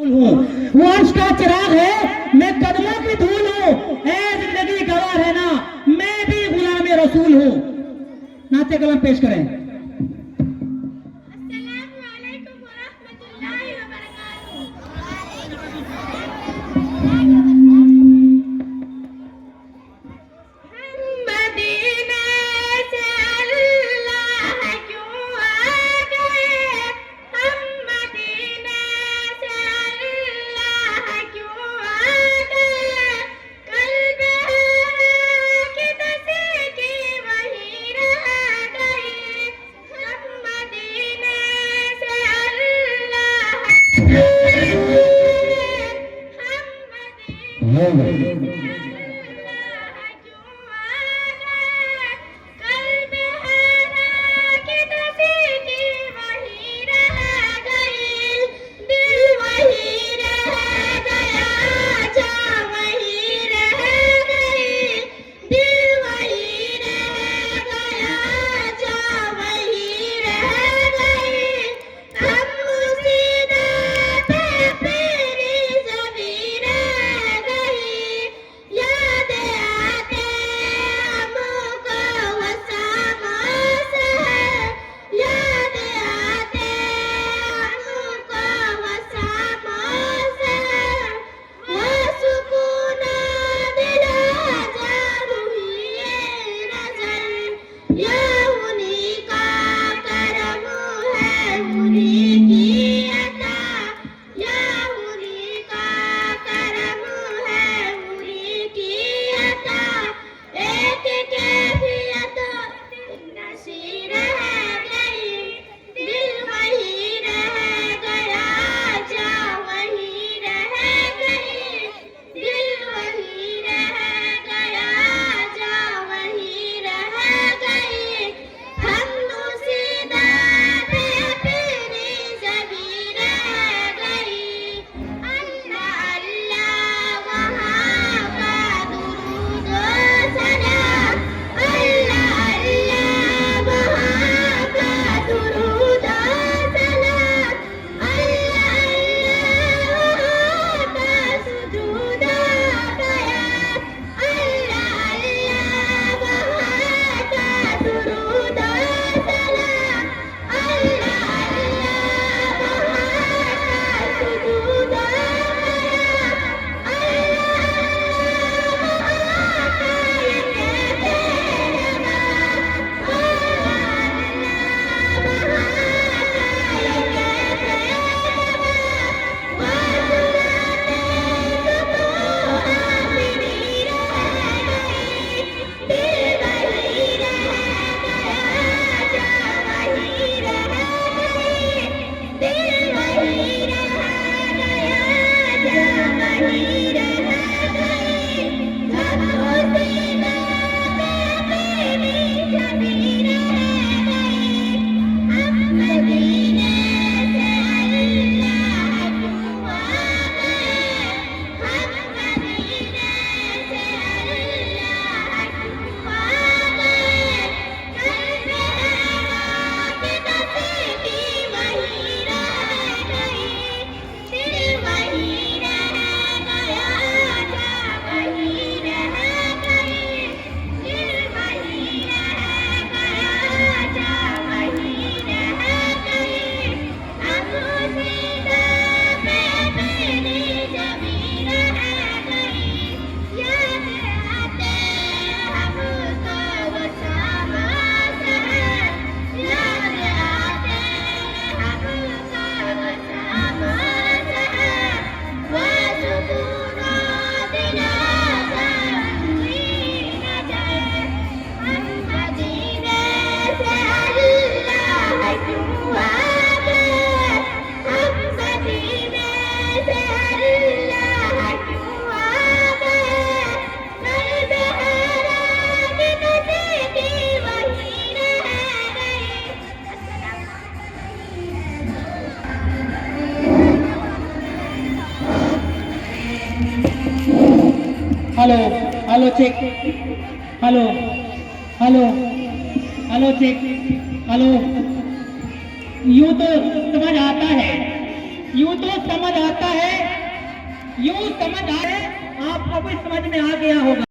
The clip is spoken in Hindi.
हूँ, वो अर्श का चिराग है, मैं कदमों की धूल हूँ। ऐ जिंदगी गवाह है ना, मैं भी गुलाम रसूल हूँ। नाते कलम पेश करें। अस्सलामुअलैकुम वरहमतुल्लाहि वबरकातुहू। हम मदीने से अल्लाह क्यों आ गए, हम मदीने से अल्लाह क्यों आ गए, कल्ब है कि दसी की वही रह गई, हम मदीने से अल्लाह हम मदीने hello hello check, hello hello hello check, hello. यूं तो समझ आता है, यूं तो समझ आता है यूं समझ आए, आपको भी समझ में आ गया होगा।